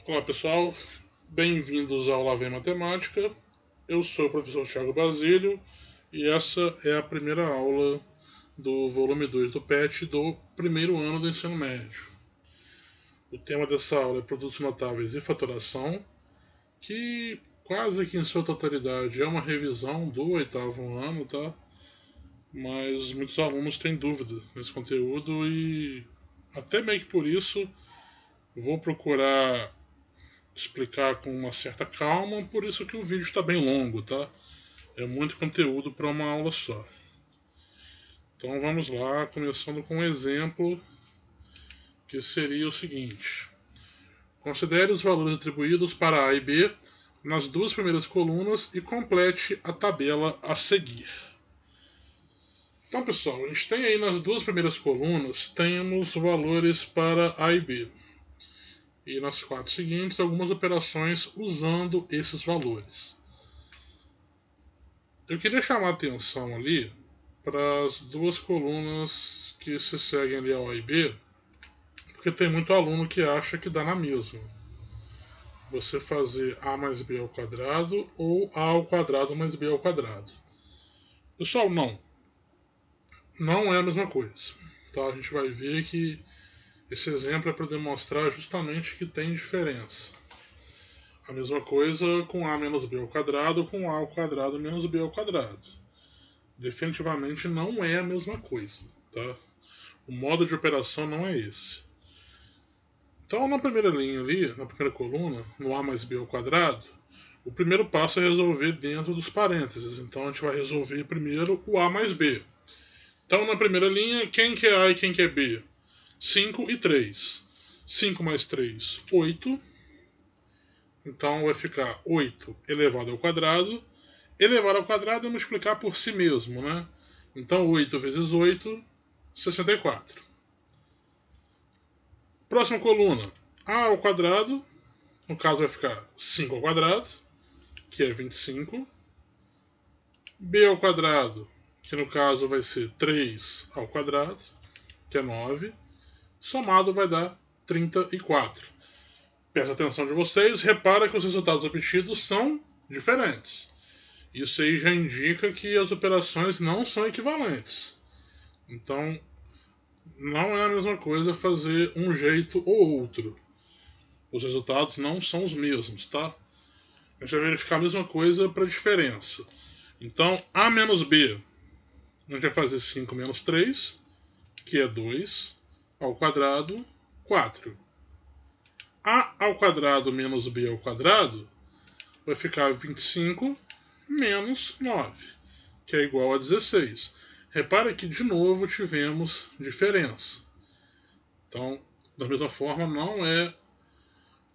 Olá pessoal, bem-vindos ao Lá Vem Matemática. Eu sou o professor Thiago Basílio e essa é a primeira aula do volume 2 do PET do primeiro ano do ensino médio. O tema dessa aula é produtos notáveis e fatoração, que quase que em sua totalidade é uma revisão do oitavo ano, tá? Mas muitos alunos têm dúvida nesse conteúdo e até meio que por isso vou procurar explicar com uma certa calma, por isso que o vídeo está bem longo, tá? É muito conteúdo para uma aula só. Então vamos lá, começando com um exemplo que seria o seguinte. Considere os valores atribuídos para A e B nas duas primeiras colunas e complete a tabela a seguir. Então pessoal, a gente tem aí nas duas primeiras colunas, temos valores para A e B. E nas quatro seguintes, algumas operações usando esses valores. Eu queria chamar a atenção ali para as duas colunas que se seguem ali ao A e B, porque tem muito aluno que acha que dá na mesma. Você fazer A mais B ao quadrado ou A ao quadrado mais B ao quadrado. Pessoal, não. Não é a mesma coisa. Tá? A gente vai ver que esse exemplo é para demonstrar justamente que tem diferença. A mesma coisa com A menos B ao quadrado ou com A ao quadrado menos B ao quadrado. Definitivamente não é a mesma coisa. Tá? O modo de operação não é esse. Então na primeira linha ali, na primeira coluna, no A mais B ao quadrado, o primeiro passo é resolver dentro dos parênteses. Então a gente vai resolver primeiro o A mais B. Então na primeira linha, quem que é A e quem que é B? 5 e 3. 5 mais 3, 8. Então vai ficar 8 elevado ao quadrado. Elevado ao quadrado é multiplicar por si mesmo, né? Então 8 vezes 8, 64. Próxima coluna, A ao quadrado. No caso vai ficar 5 ao quadrado, que é 25. B ao quadrado, que no caso vai ser 3 ao quadrado, que é 9. Somado vai dar 34. Presta atenção de vocês, repara que os resultados obtidos são diferentes. Isso aí já indica que as operações não são equivalentes. Então, não é a mesma coisa fazer um jeito ou outro. Os resultados não são os mesmos, tá? A gente vai verificar a mesma coisa para a diferença. Então, A menos B, a gente vai fazer 5 menos 3, que é 2, ao quadrado, 4. A ao quadrado menos B ao quadrado vai ficar 25 menos 9, que é igual a 16. Repare que de novo tivemos diferença. Então, da mesma forma, não é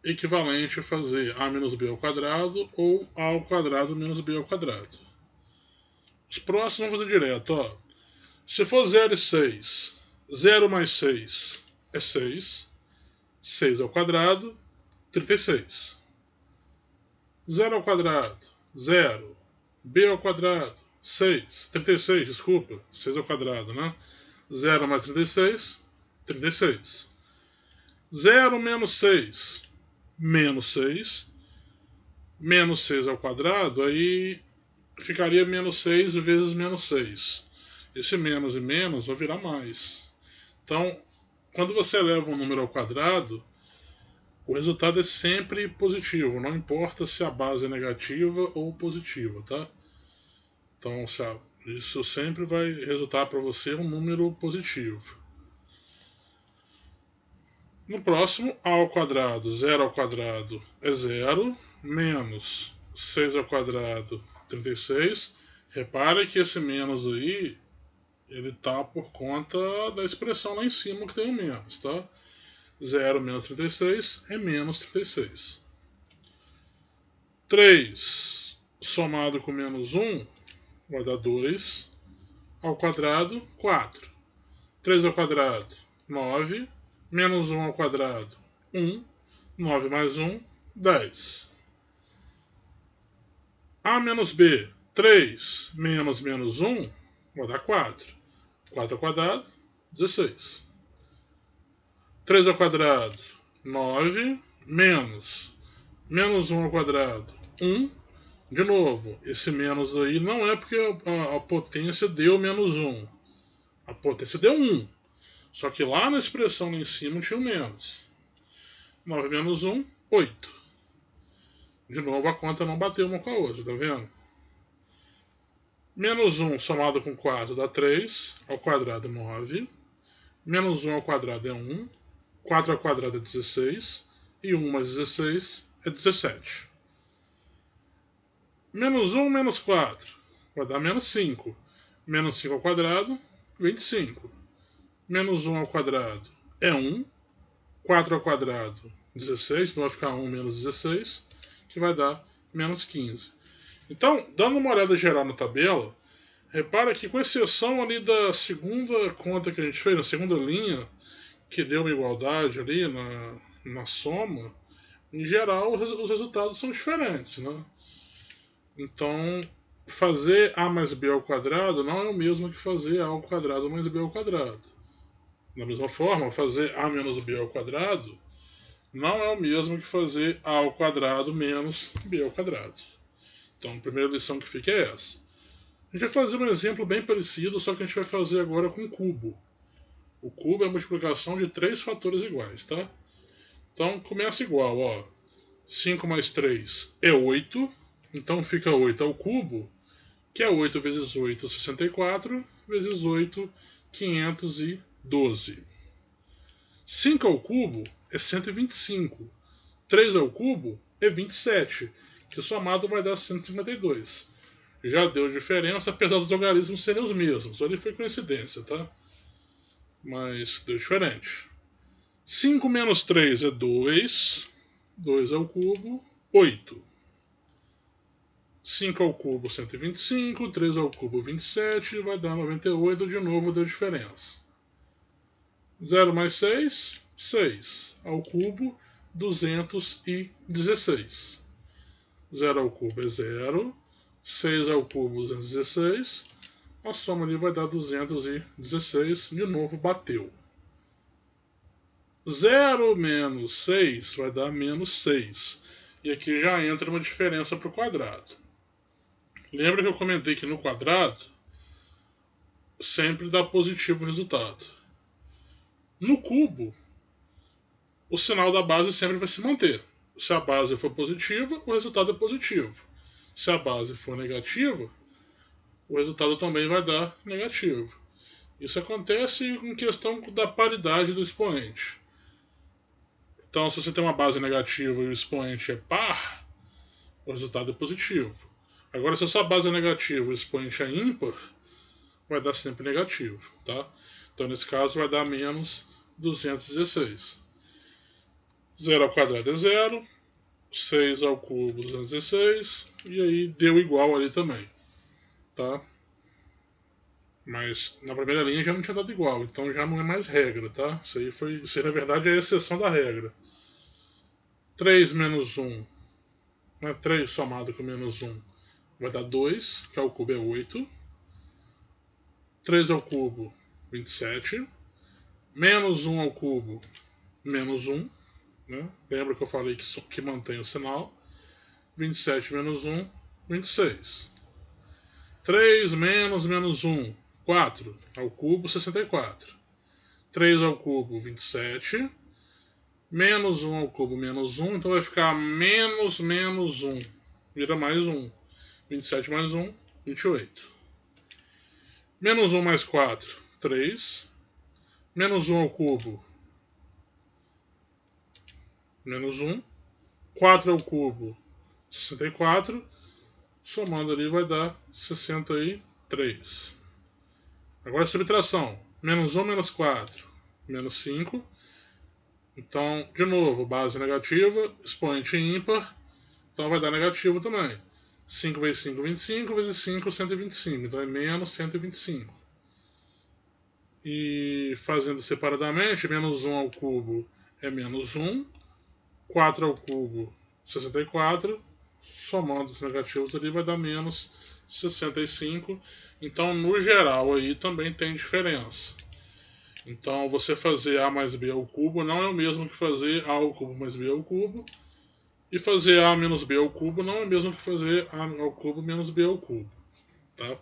equivalente a fazer A menos B ao quadrado ou A ao quadrado menos B ao quadrado. Os próximos vamos fazer direto. Ó. Se for 0 e 6, 0 mais 6 é 6. 6 ao quadrado, 36. 0 ao quadrado, 0. B ao quadrado, 6. 36, desculpa. 6 ao quadrado, né? 0 mais 36, 36. 0 menos 6, menos 6. Menos 6 ao quadrado, aí ficaria menos 6 vezes menos 6. Esse menos e menos vai virar mais. Então, quando você eleva um número ao quadrado, o resultado é sempre positivo, não importa se a base é negativa ou positiva, tá? Então, isso sempre vai resultar para você um número positivo. No próximo, A ao quadrado, 0 ao quadrado é 0, menos 6 ao quadrado, 36. Repare que esse menos aí, ele está por conta da expressão lá em cima que tem o menos, tá? 0 menos 36 é menos 36. 3 somado com menos 1 vai dar 2 ao quadrado, 4. 3 ao quadrado, 9. Menos 1 ao quadrado, 1. 9 mais 1, 10. A menos B, 3 menos menos 1 vai dar 4. 4 ao quadrado, 16. 3 ao quadrado, 9. menos 1 ao quadrado, 1. De novo, esse menos aí não é porque a potência deu menos 1. A potência deu 1. Só que lá na expressão lá em cima tinha um menos. 9 menos 1, 8. De novo, a conta não bateu uma com a outra, tá vendo? Menos 1 somado com 4 dá 3, ao quadrado 9. Menos 1 ao quadrado é 1. 4 ao quadrado é 16. E 1 mais 16 é 17. Menos 1 menos 4 vai dar menos 5. Menos 5 ao quadrado, 25. Menos 1 ao quadrado é 1. 4 ao quadrado, 16. Então vai ficar 1 menos 16, que vai dar menos 15. Então, dando uma olhada geral na tabela, repara que com exceção ali da segunda conta que a gente fez, na segunda linha, que deu uma igualdade ali na soma, em geral os resultados são diferentes, né? Então, fazer a mais b ao quadrado não é o mesmo que fazer a ao quadrado mais b ao quadrado. Da mesma forma, fazer a menos b ao quadrado não é o mesmo que fazer a ao quadrado menos b ao quadrado. Então, a primeira lição que fica é essa. A gente vai fazer um exemplo bem parecido, só que a gente vai fazer agora com cubo. O cubo é a multiplicação de 3 fatores iguais, tá? Então, começa igual, ó. 5 mais 3 é 8. Então, fica 8 ao cubo, que é 8 vezes 8, 64, vezes 8, 512. 5 ao cubo é 125. 3 ao cubo é 27, que somado vai dar 152. Já deu diferença, apesar dos algarismos serem os mesmos. Ali foi coincidência, tá? Mas deu diferente. 5 menos 3 é 2. 2 ao cubo, 8. 5 ao cubo, 125. 3 ao cubo, 27. Vai dar 98. De novo deu diferença. 0 mais 6, 6. Ao cubo, 216. 0 ao cubo é 0. 6 ao cubo, 216. A soma ali vai dar 216. De novo, bateu. 0 menos 6 vai dar menos 6. E aqui já entra uma diferença para o quadrado. Lembra que eu comentei que no quadrado sempre dá positivo o resultado. No cubo, o sinal da base sempre vai se manter. Se a base for positiva, o resultado é positivo. Se a base for negativa, o resultado também vai dar negativo. Isso acontece em questão da paridade do expoente. Então, se você tem uma base negativa e o expoente é par, o resultado é positivo. Agora, se a sua base é negativa e o expoente é ímpar, vai dar sempre negativo, tá? Então, nesse caso, vai dar menos 216. 0 ao quadrado é 0. 6 ao cubo, 216. E aí deu igual ali também, tá? Mas na primeira linha já não tinha dado igual, então já não é mais regra, tá? Isso aí na verdade é a exceção da regra. 3 menos 1, né? 3 somado com menos 1 vai dar 2, que ao cubo é 8. 3 ao cubo, 27. Menos 1 ao cubo, menos 1. Né? Lembra que eu falei que mantém o sinal. 27 menos 1, 26. 3 menos 1, 4. Ao cubo, 64. 3 ao cubo, 27. Menos 1 ao cubo, menos 1. Então vai ficar menos 1. Vira mais 1. 27 mais 1, 28. Menos 1 mais 4, 3. Menos 1 ao cubo, menos 1. 4 ao cubo, 64. Somando ali vai dar 63. Agora a subtração. Menos 1 menos 4, menos 5. Então, de novo, base negativa, expoente ímpar. Então vai dar negativo também. 5 vezes 5, 25. Vezes 5, 125. Então é menos 125. E fazendo separadamente, menos 1 ao cubo é menos 1. 4 ao cubo, 64. Somando os negativos ali vai dar menos 65. Então, no geral, aí também tem diferença. Então você fazer a mais b ao cubo não é o mesmo que fazer a ao cubo mais b ao cubo. E fazer a menos b ao cubo não é o mesmo que fazer a ao cubo menos b ao cubo. Tá?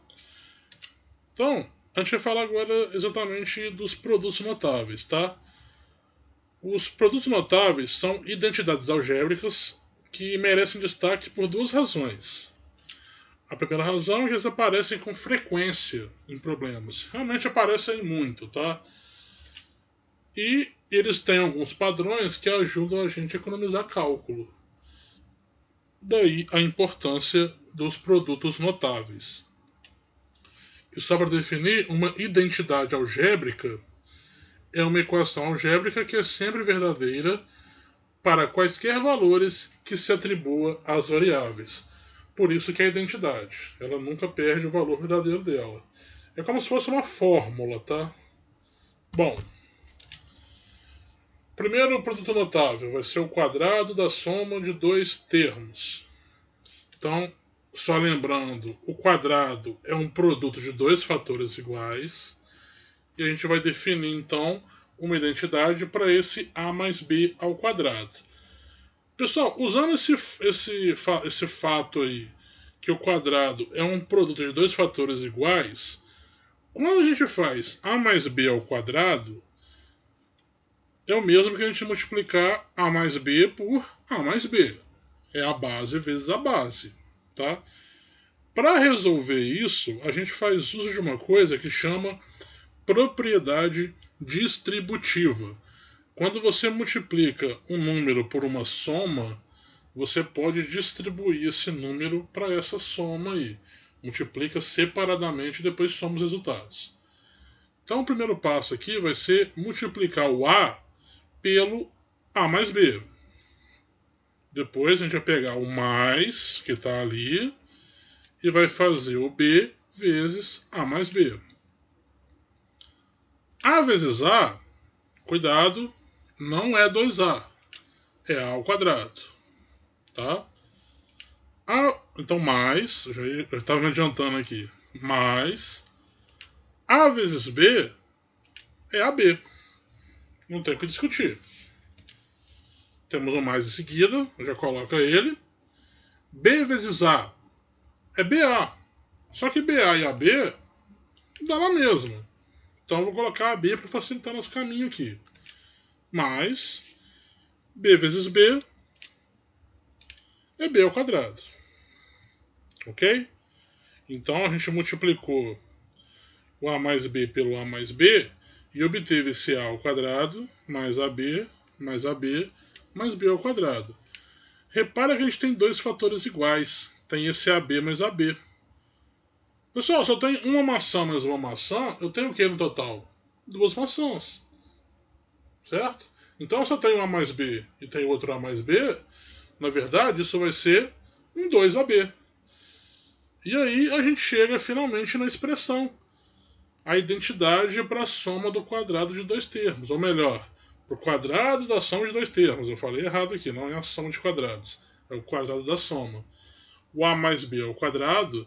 Então, a gente vai falar agora exatamente dos produtos notáveis. Tá? Os produtos notáveis são identidades algébricas que merecem destaque por duas razões. A primeira razão é que eles aparecem com frequência em problemas. Realmente aparecem muito, tá? E eles têm alguns padrões que ajudam a gente a economizar cálculo. Daí a importância dos produtos notáveis. E só para definir, uma identidade algébrica é uma equação algébrica que é sempre verdadeira para quaisquer valores que se atribua às variáveis. Por isso que é a identidade. Ela nunca perde o valor verdadeiro dela. É como se fosse uma fórmula, tá? Bom, primeiro produto notável vai ser o quadrado da soma de dois termos. Então, só lembrando, o quadrado é um produto de dois fatores iguais. E a gente vai definir, então, uma identidade para esse a mais b ao quadrado. Pessoal, usando esse fato aí, que o quadrado é um produto de dois fatores iguais, quando a gente faz a mais b ao quadrado, é o mesmo que a gente multiplicar a mais b por a mais b. É a base vezes a base. Tá? Para resolver isso, a gente faz uso de uma coisa que chama propriedade distributiva. Quando você multiplica um número por uma soma, você pode distribuir esse número para essa soma aí. Multiplica separadamente e depois soma os resultados. Então o primeiro passo aqui vai ser multiplicar o A pelo A mais B. Depois a gente vai pegar o mais, que está ali, e vai fazer o B vezes A mais B. A vezes A, cuidado, não é 2A, é A ao quadrado. Tá? Então mais, eu estava me adiantando aqui, mais A vezes B é AB. Não tem o que discutir. Temos um mais em seguida, já coloca ele. B vezes A é BA. Só que BA e AB dá na mesma. Então eu vou colocar AB para facilitar nosso caminho aqui. Mais B vezes B é B ao quadrado. Ok? Então a gente multiplicou o A mais B pelo A mais B e obteve esse A ao quadrado mais AB mais AB mais B ao quadrado. Repara que a gente tem dois fatores iguais. Tem esse AB mais AB. Pessoal, se eu tenho uma maçã mais uma maçã, eu tenho o que no total? Duas maçãs. Certo? Então, se eu tenho A mais B e tenho outro A mais B, na verdade, isso vai ser um 2AB. E aí a gente chega finalmente na expressão. A identidade para a soma do quadrado de dois termos. Ou melhor, para o quadrado da soma de dois termos. Eu falei errado aqui, não é a soma de quadrados. É o quadrado da soma. O A mais B ao quadrado,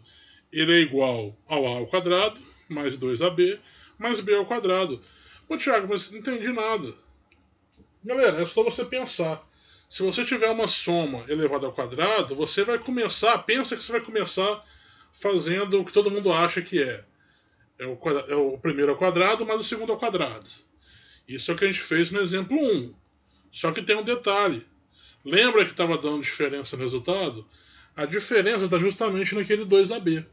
ele é igual ao A ao quadrado, mais 2AB, mais B ao quadrado. Pô, Thiago, mas não entendi nada. Galera, é só você pensar. Se você tiver uma soma elevada ao quadrado, você vai começar, pensa que você vai começar fazendo o que todo mundo acha que é. É o primeiro ao quadrado, mais o segundo ao quadrado. Isso é o que a gente fez no exemplo 1. Só que tem um detalhe. Lembra que estava dando diferença no resultado? A diferença está justamente naquele 2AB.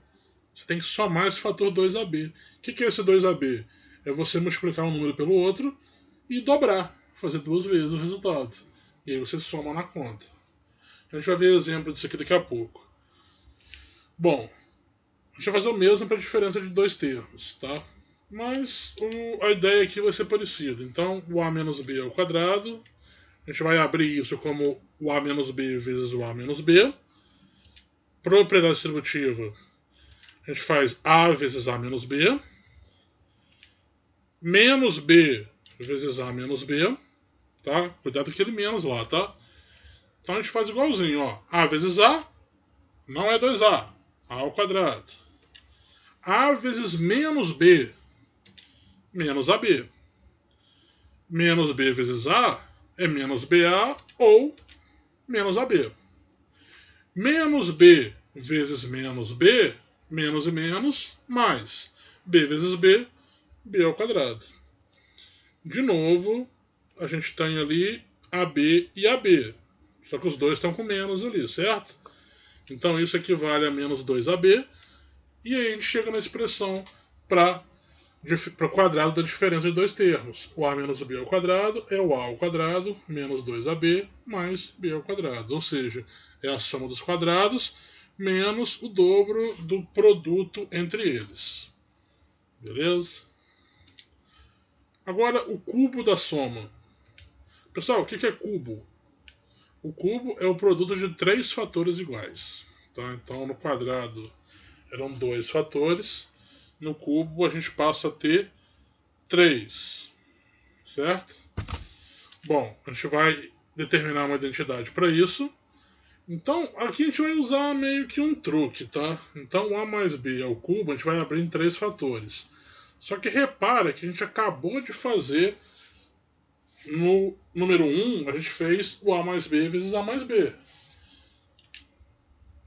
Você tem que somar esse fator 2AB. O que é esse 2AB? É você multiplicar um número pelo outro e dobrar. Fazer duas vezes o resultado. E aí você soma na conta. A gente vai ver exemplo disso aqui daqui a pouco. Bom, a gente vai fazer o mesmo para a diferença de dois termos, tá? Mas a ideia aqui vai ser parecida. Então, o A menos B ao quadrado. A gente vai abrir isso como o A menos B vezes o A menos B. Propriedade distributiva. A gente faz A vezes A menos B. Menos B vezes A menos B. Tá? Cuidado com aquele menos lá, tá? Então a gente faz igualzinho, ó. A vezes A não é 2A. A ao quadrado. A vezes menos B, menos AB. menos B vezes A é menos BA ou menos AB. Menos B vezes menos B, menos e menos, mais B vezes B, B ao quadrado. De novo, a gente tem ali AB e AB. Só que os dois estão com menos ali, certo? Então isso equivale a menos 2AB. E aí a gente chega na expressão para o quadrado da diferença de dois termos. O A menos o B ao quadrado é o A ao quadrado menos 2AB mais B ao quadrado. Ou seja, é a soma dos quadrados menos o dobro do produto entre eles. Beleza? Agora o cubo da soma. Pessoal, o que é cubo? O cubo é o produto de três fatores iguais. Tá? Então no quadrado eram 2 fatores. No cubo a gente passa a ter 3. Certo? Bom, a gente vai determinar uma identidade para isso. Então aqui a gente vai usar meio que um truque, tá? Então A mais B ao cubo a gente vai abrir em 3 fatores. Só que repara que a gente acabou de fazer no número 1, a gente fez o A mais B vezes A mais B.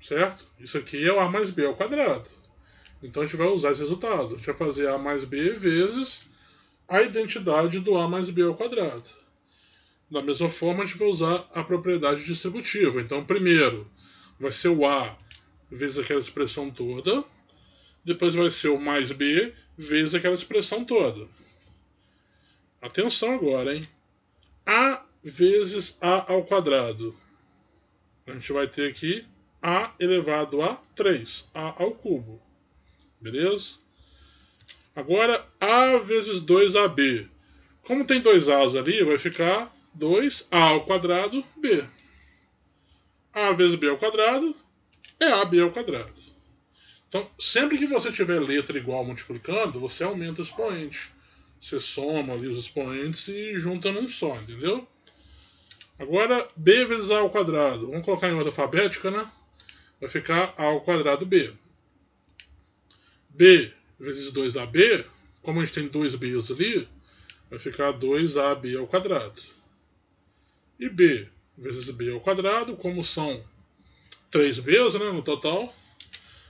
Certo? Isso aqui é o A mais B ao quadrado. Então a gente vai usar esse resultado. A gente vai fazer A mais B vezes a identidade do A mais B ao quadrado. Da mesma forma, a gente vai usar a propriedade distributiva. Então, primeiro vai ser o A vezes aquela expressão toda. Depois vai ser o mais B vezes aquela expressão toda. Atenção agora, hein? A vezes A ao quadrado. A gente vai ter aqui A elevado a 3. A ao cubo. Beleza? Agora, A vezes 2AB. Como tem dois A's ali, vai ficar 2A ao quadrado B. A vezes B ao quadrado é AB ao quadrado. Então, sempre que você tiver letra igual multiplicando, você aumenta o expoente. Você soma ali os expoentes e junta num só, entendeu? Agora, B vezes A ao quadrado. Vamos colocar em ordem alfabética, né? Vai ficar A ao quadrado B. B vezes 2AB, como a gente tem dois B's ali, vai ficar 2AB ao quadrado. E B vezes B ao quadrado, como são 3 B's, né, no total,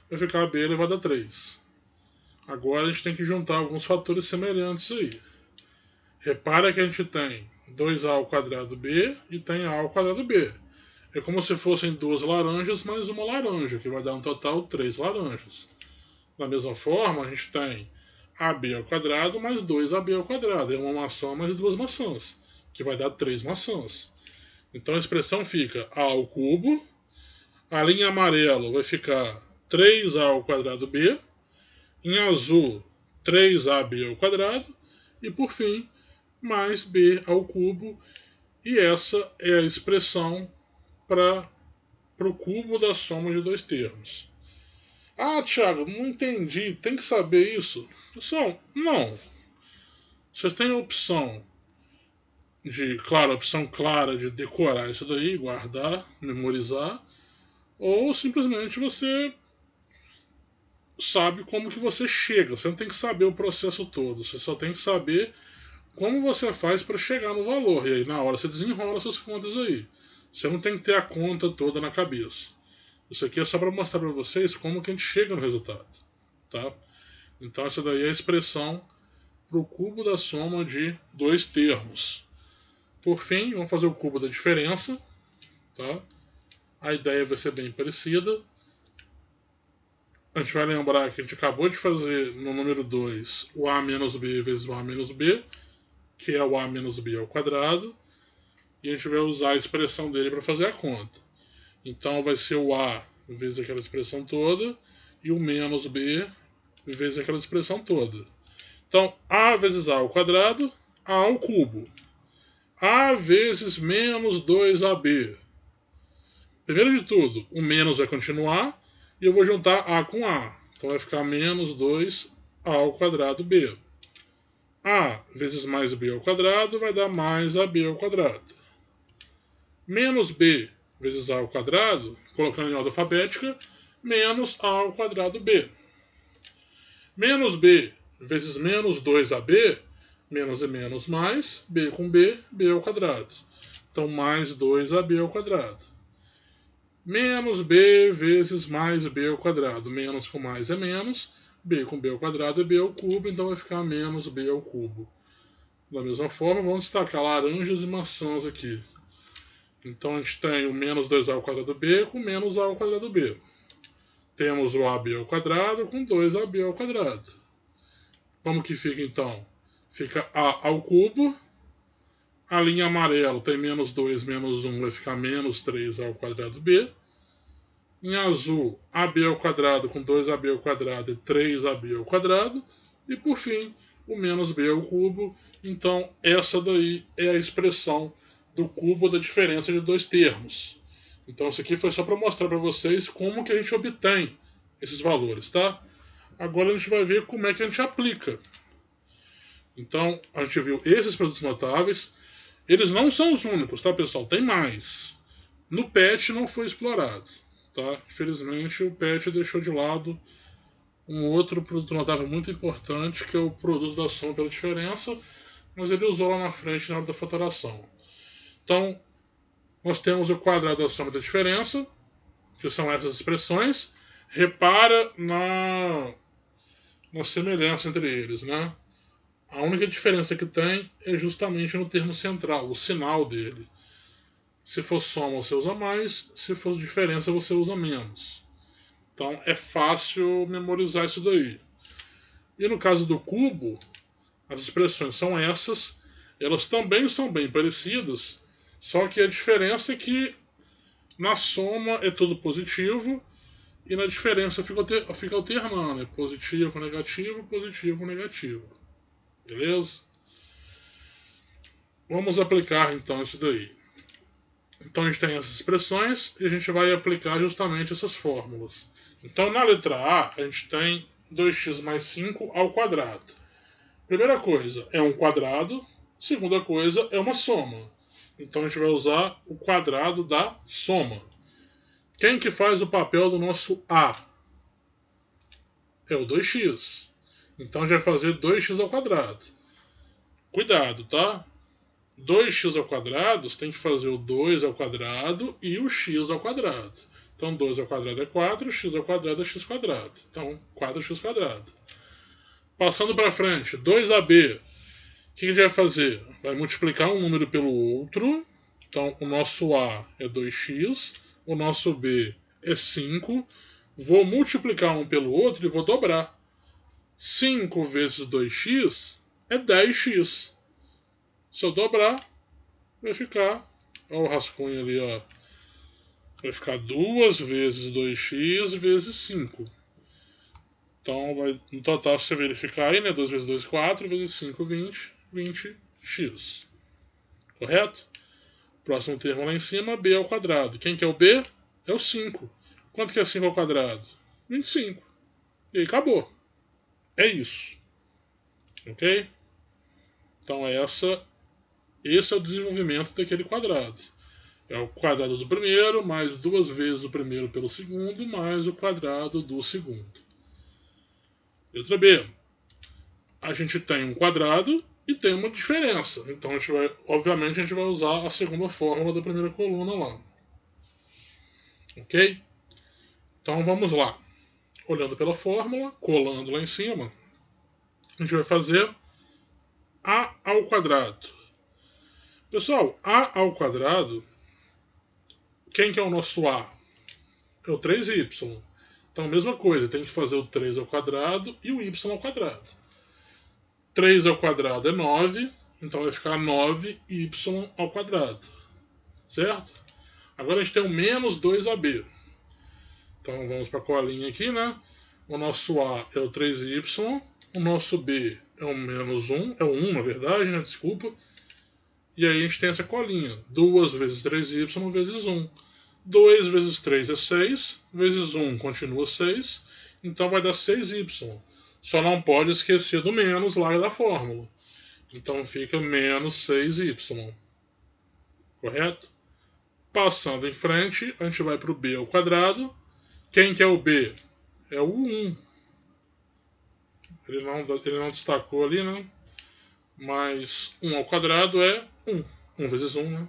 vai ficar B elevado a 3. Agora a gente tem que juntar alguns fatores semelhantes aí. Repara que a gente tem 2A ao quadrado B e tem A ao quadrado B. É como se fossem duas laranjas mais uma laranja, que vai dar um total 3 laranjas. Da mesma forma, a gente tem AB ao quadrado mais 2AB ao quadrado. É uma maçã mais duas maçãs, que vai dar 3 maçãs. Então a expressão fica A ao cubo. A linha amarela vai ficar 3A ao quadrado B. Em azul, 3AB ao quadrado. E por fim, mais B ao cubo. E essa é a expressão para o cubo da soma de dois termos. Ah, Thiago, não entendi. Tem que saber isso. Pessoal, não. Vocês têm a opção a opção clara de decorar isso daí, guardar, memorizar, ou simplesmente você sabe como que você chega. Você não tem que saber o processo todo. Você só tem que saber como você faz para chegar no valor. E aí na hora você desenrola essas contas aí. Você não tem que ter a conta toda na cabeça. Isso aqui é só para mostrar para vocês como que a gente chega no resultado. Tá? Então essa daí é a expressão para o cubo da soma de dois termos. Por fim, vamos fazer o cubo da diferença. Tá? A ideia vai ser bem parecida. A gente vai lembrar que a gente acabou de fazer no número 2 o A menos B vezes o A menos B, que é o A menos B ao quadrado. E a gente vai usar a expressão dele para fazer a conta. Então vai ser o A vezes aquela expressão toda e o menos B vezes aquela expressão toda. Então, A vezes A ao quadrado, A ao cubo. A vezes menos 2AB. Primeiro de tudo, o menos vai continuar e eu vou juntar A com A. Então vai ficar menos 2A ao quadrado B. A vezes mais B ao quadrado vai dar mais AB ao quadrado. Menos B vezes A ao quadrado, colocando em ordem alfabética, menos A ao quadrado B. Menos B vezes menos 2AB, Menos e menos mais, b com b, b ao quadrado. Então, mais 2ab ao quadrado. Menos b vezes mais b ao quadrado. Menos com mais é menos. B com b ao quadrado é b ao cubo, então vai ficar menos b ao cubo. Da mesma forma, vamos destacar laranjas e maçãs aqui. Então, a gente tem o menos 2a ao quadrado b com menos a ao quadrado b. Temos o ab ao quadrado com 2ab ao quadrado. Como que fica, então? Fica a ao cubo. A linha amarela tem menos 2, menos 1, vai ficar menos 3a ao quadrado b. Em azul, ab ao quadrado com 2ab ao quadrado é 3ab ao quadrado. E, por fim, o menos b ao cubo. Então, essa daí é a expressão do cubo da diferença de dois termos. Então, isso aqui foi só para mostrar para vocês como que a gente obtém esses valores, tá? Agora a gente vai ver como é que a gente aplica. Então, a gente viu esses produtos notáveis. Eles não são os únicos, tá, pessoal? Tem mais. No PET não foi explorado, tá? Infelizmente, o PET deixou de lado um outro produto notável muito importante, que é o produto da soma pela diferença, mas ele usou lá na frente na hora da fatoração. Então, nós temos o quadrado da soma da diferença, que são essas expressões. Repara na semelhança entre eles, né? A única diferença que tem é justamente no termo central, o sinal dele. Se for soma, você usa mais, se for diferença, você usa menos. Então é fácil memorizar isso daí. E no caso do cubo, as expressões são essas, elas também são bem parecidas, só que a diferença é que na soma é tudo positivo e na diferença fica alternando, é positivo, negativo, positivo, negativo. Beleza? Vamos aplicar então isso daí. Então a gente tem essas expressões e a gente vai aplicar justamente essas fórmulas. Então na letra A a gente tem 2x mais 5 ao quadrado. Primeira coisa é um quadrado, segunda coisa é uma soma. Então a gente vai usar o quadrado da soma. Quem que faz o papel do nosso A? É o 2x. Então a gente vai fazer 2x ao quadrado. Cuidado, tá? 2x ao quadrado, você tem que fazer o 2 ao quadrado e o x ao quadrado. Então 2 ao quadrado é 4, x ao quadrado é x quadrado. Então 4x quadrado. Passando para frente, 2ab. O que a gente vai fazer? Vai multiplicar um número pelo outro. Então o nosso a é 2x, o nosso b é 5. Vou multiplicar um pelo outro e vou dobrar. 5 vezes 2x é 10x. Se eu dobrar, vai ficar, olha o rascunho ali, ó, vai ficar 2 vezes 2x vezes 5. Então, no total, se você verificar aí, né, 2 vezes 2, 4, vezes 5, 20, 20x. Correto? Próximo termo lá em cima, b ao quadrado. Quem que é o b? É o 5. Quanto que é 5 ao quadrado? 25. E aí, acabou. É isso. Ok? Então, esse é o desenvolvimento daquele quadrado. É o quadrado do primeiro, mais 2 vezes o primeiro pelo segundo, mais o quadrado do segundo. Letra B. A gente tem um quadrado e tem uma diferença. Então, obviamente, a gente vai usar a segunda fórmula da primeira coluna lá. Ok? Então, vamos lá. Olhando pela fórmula, colando lá em cima, a gente vai fazer a ao quadrado. Pessoal, a ao quadrado, quem que é o nosso a? É o 3y. Então, mesma coisa, tem que fazer o 3 ao quadrado e o y ao quadrado. 3 ao quadrado é 9, então vai ficar 9y ao quadrado. Certo? Agora a gente tem o menos 2ab. Então, vamos para a colinha aqui, né? O nosso a é o 3y, o nosso b é o menos 1, é o 1 na verdade, né? Desculpa. E aí a gente tem essa colinha, 2 vezes 3y vezes 1. 2 vezes 3 é 6, vezes 1 continua 6, então vai dar 6y. Só não pode esquecer do menos lá da fórmula. Então fica menos 6y. Correto? Passando em frente, a gente vai para o b ao quadrado. Quem que é o b? É o 1. Ele não destacou ali, né? mais 1 ao quadrado é 1. 1 vezes 1, né?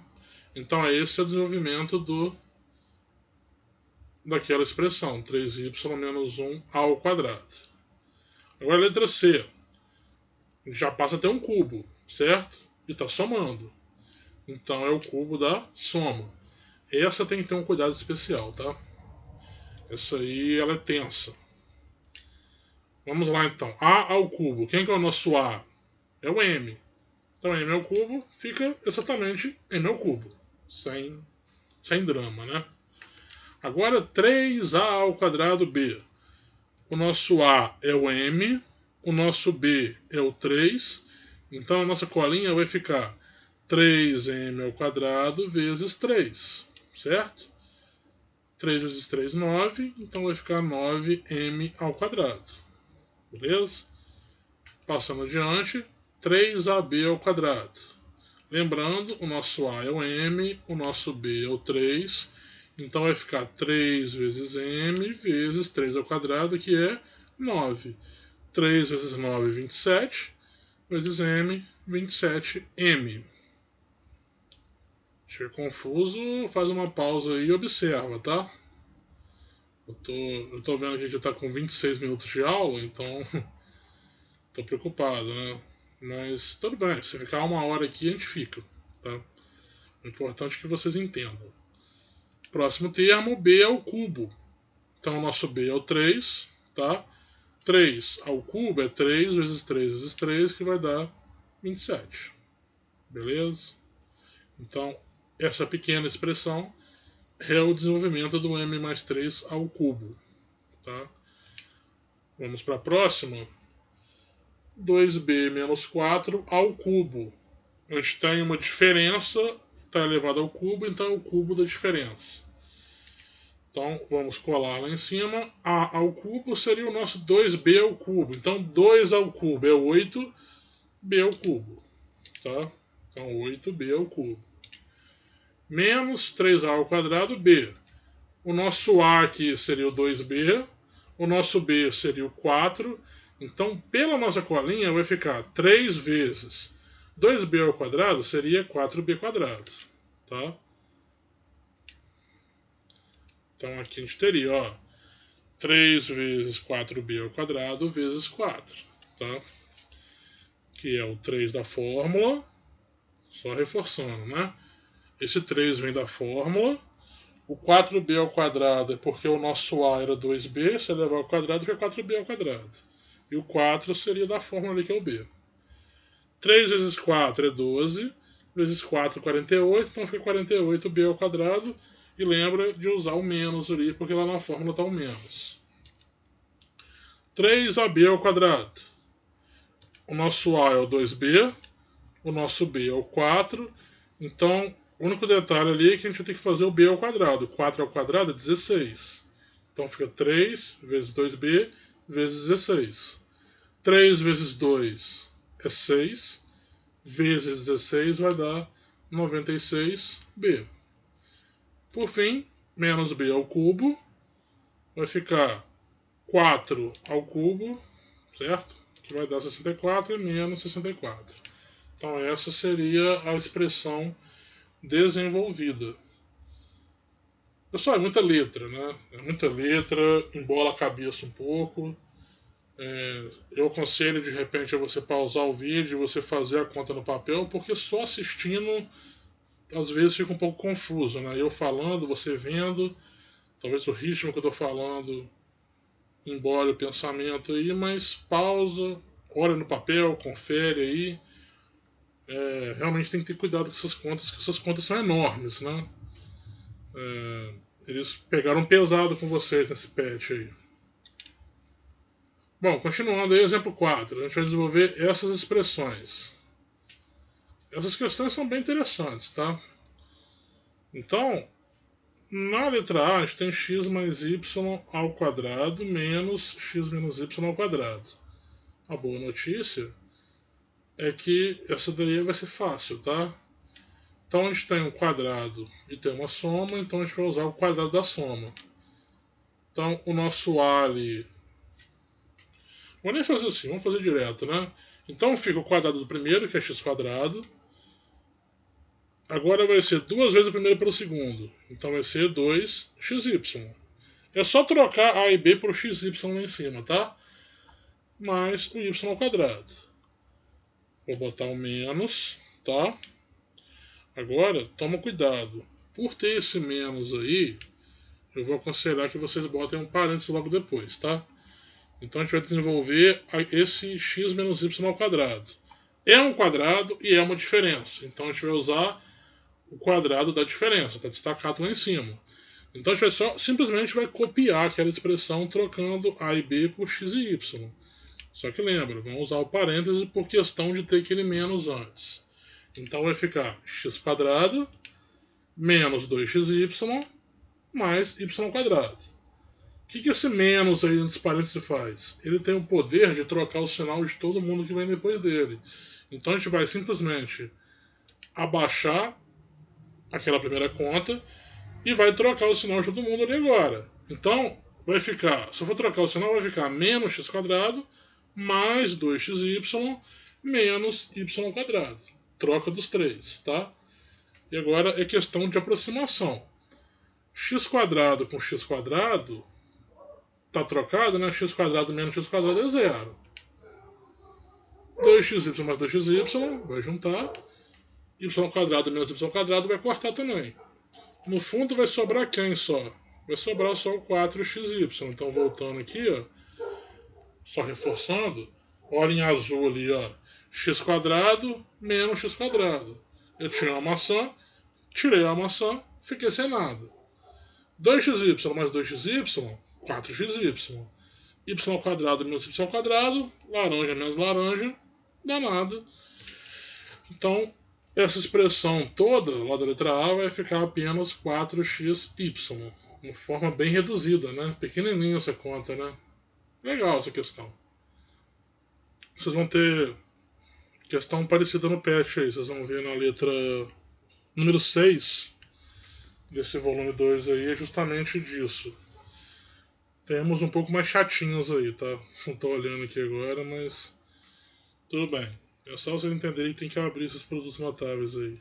Então, esse é o desenvolvimento daquela expressão, 3y menos 1 ao quadrado. Agora, a letra C. Já passa a ter um cubo, certo? E está somando. Então, é o cubo da soma. Essa tem que ter um cuidado especial, tá? Essa aí, ela é tensa. Vamos lá, então. A ao cubo. Quem que é o nosso A? É o M. Então, M ao cubo fica exatamente M ao cubo. Sem drama, né? Agora, 3A ao quadrado B. O nosso A é o M, o nosso B é o 3. Então, a nossa colinha vai ficar 3M ao quadrado vezes 3, certo? 3 vezes 3, 9. Então, vai ficar 9M ao quadrado. Beleza? Passando adiante, 3AB ao quadrado. Lembrando, o nosso A é o M, o nosso B é o 3. Então vai ficar 3 vezes M vezes 3 ao quadrado, que é 9. 3 vezes 9, 27. Vezes M, 27M. Se estiver confuso, faz uma pausa aí e observa, tá? Eu tô vendo que a gente está com 26 minutos de aula, então tô preocupado, né? Mas tudo bem, se ficar uma hora aqui a gente fica, tá? O importante é que vocês entendam. Próximo termo, B ao cubo. Então o nosso B é o 3, tá? 3 ao cubo é 3 vezes 3 vezes 3, que vai dar 27. Beleza? Então, essa pequena expressão é o desenvolvimento do M mais 3 ao cubo. Tá? Vamos para a próxima. 2B menos 4 ao cubo. A gente tem uma diferença, está elevado ao cubo, então é o cubo da diferença. Então, vamos colar lá em cima. A ao cubo seria o nosso 2B ao cubo. Então, 2 ao cubo é 8B ao cubo. Tá? Então, 8B ao cubo. Menos 3A ao quadrado, B. O nosso A aqui seria o 2B. O nosso B seria o 4. Então, pela nossa colinha, vai ficar 3 vezes 2B ao quadrado seria 4B quadrado. Tá? Então, aqui a gente teria, ó, 3 vezes 4B ao quadrado vezes 4. Tá? Que é o 3 da fórmula. Só reforçando, né? Esse 3 vem da fórmula. O 4B ao quadrado é porque o nosso A era 2B. Se elevar ao quadrado, fica 4B ao quadrado. E o 4 seria da fórmula ali que é o B. 3 vezes 4 é 12. Vezes 4, 48. Então fica 48B ao quadrado. E lembra de usar o menos ali, porque lá na fórmula está o menos. 3AB ao quadrado. O nosso A é o 2B. O nosso B é o 4. Então, o único detalhe ali é que a gente vai ter que fazer o B ao quadrado. 4 ao quadrado é 16. Então fica 3 vezes 2B vezes 16. 3 vezes 2 é 6. Vezes 16 vai dar 96B. Por fim, menos B ao cubo. Vai ficar 4 ao cubo, certo? Que vai dar 64 e menos 64. Então essa seria a expressão desenvolvida. Pessoal, é muita letra, né? É muita letra, embola a cabeça um pouco. Eu aconselho de repente a você pausar o vídeo e você fazer a conta no papel, porque só assistindo às vezes fica um pouco confuso, né? Eu falando, você vendo, talvez o ritmo que eu estou falando embole o pensamento aí, mas pausa, olha no papel, confere aí. Realmente tem que ter cuidado com essas contas, que essas contas são enormes, né? Eles pegaram pesado com vocês nesse patch aí. Bom, continuando aí, exemplo 4. A gente vai desenvolver essas expressões. Essas questões são bem interessantes, tá? Então, na letra A, a gente tem x mais y ao quadrado menos x menos y ao quadrado. A boa notícia é que essa daí vai ser fácil, tá? Então a gente tem um quadrado e tem uma soma, então a gente vai usar o quadrado da soma. Então o nosso A ali... Vou nem fazer assim, vamos fazer direto, né? Então fica o quadrado do primeiro, que é x quadrado. Agora vai ser 2 vezes o primeiro pelo segundo. Então vai ser 2xy. É só trocar a e b por xy lá em cima, tá? Mais o y ao quadrado. Vou botar um menos, tá? Agora, toma cuidado. Por ter esse menos aí, eu vou aconselhar que vocês botem um parênteses logo depois, tá? Então a gente vai desenvolver esse x menos y ao quadrado. É um quadrado e é uma diferença. Então a gente vai usar o quadrado da diferença, está destacado lá em cima. Então a gente vai simplesmente vai copiar aquela expressão trocando a e b por x e y. Só que lembra, vamos usar o parêntese por questão de ter aquele menos antes. Então vai ficar x quadrado menos 2xy mais y quadrado. O que esse menos aí nos parênteses faz? Ele tem o poder de trocar o sinal de todo mundo que vem depois dele. Então a gente vai simplesmente abaixar aquela primeira conta e vai trocar o sinal de todo mundo ali agora. Então vai ficar, se eu for trocar o sinal, vai ficar menos x quadrado mais 2xy menos y quadrado. Troca dos três, tá? E agora é questão de aproximação. X quadrado com x quadrado está trocado, né? X quadrado menos x quadrado é zero. 2xy mais 2xy vai juntar. Y quadrado menos y quadrado vai cortar também. No fundo vai sobrar quem só? Vai sobrar só o 4xy. Então voltando aqui, ó, só reforçando, olha em azul ali, ó, x quadrado menos x quadrado. Eu tinha uma maçã, tirei a maçã, fiquei sem nada. 2xy mais 2xy, 4xy. Y quadrado menos y quadrado, laranja menos laranja, dá nada. Então, essa expressão toda, lá da letra A, vai ficar apenas 4xy. Uma forma bem reduzida, né? Pequenininha essa conta, né? Legal essa questão. Vocês vão ter questão parecida no PET aí. Vocês vão ver na letra número 6 desse volume 2 aí, é justamente disso. Temos um pouco mais chatinhos aí, tá? Não tô olhando aqui agora, mas tudo bem. É só vocês entenderem que tem que abrir esses produtos notáveis aí.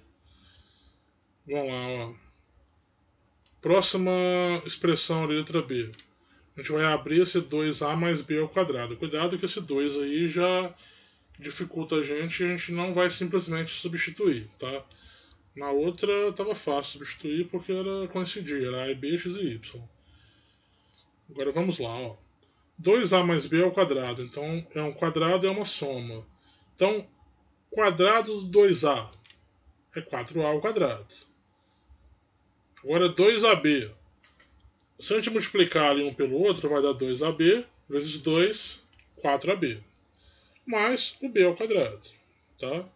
Vamos lá, ó. Próxima expressão, letra B. A gente vai abrir esse 2a mais b ao quadrado. Cuidado que esse 2 aí já dificulta a gente não vai simplesmente substituir, tá? Na outra estava fácil substituir porque era coincidir, era a e b, x e y. Agora vamos lá, ó. 2a mais b ao quadrado. Então é um quadrado e é uma soma. Então, quadrado do 2a é 4a ao quadrado. Agora 2ab. Se a gente multiplicar ali um pelo outro, vai dar 2ab vezes 2, 4ab. Mais o b ao quadrado. Tá?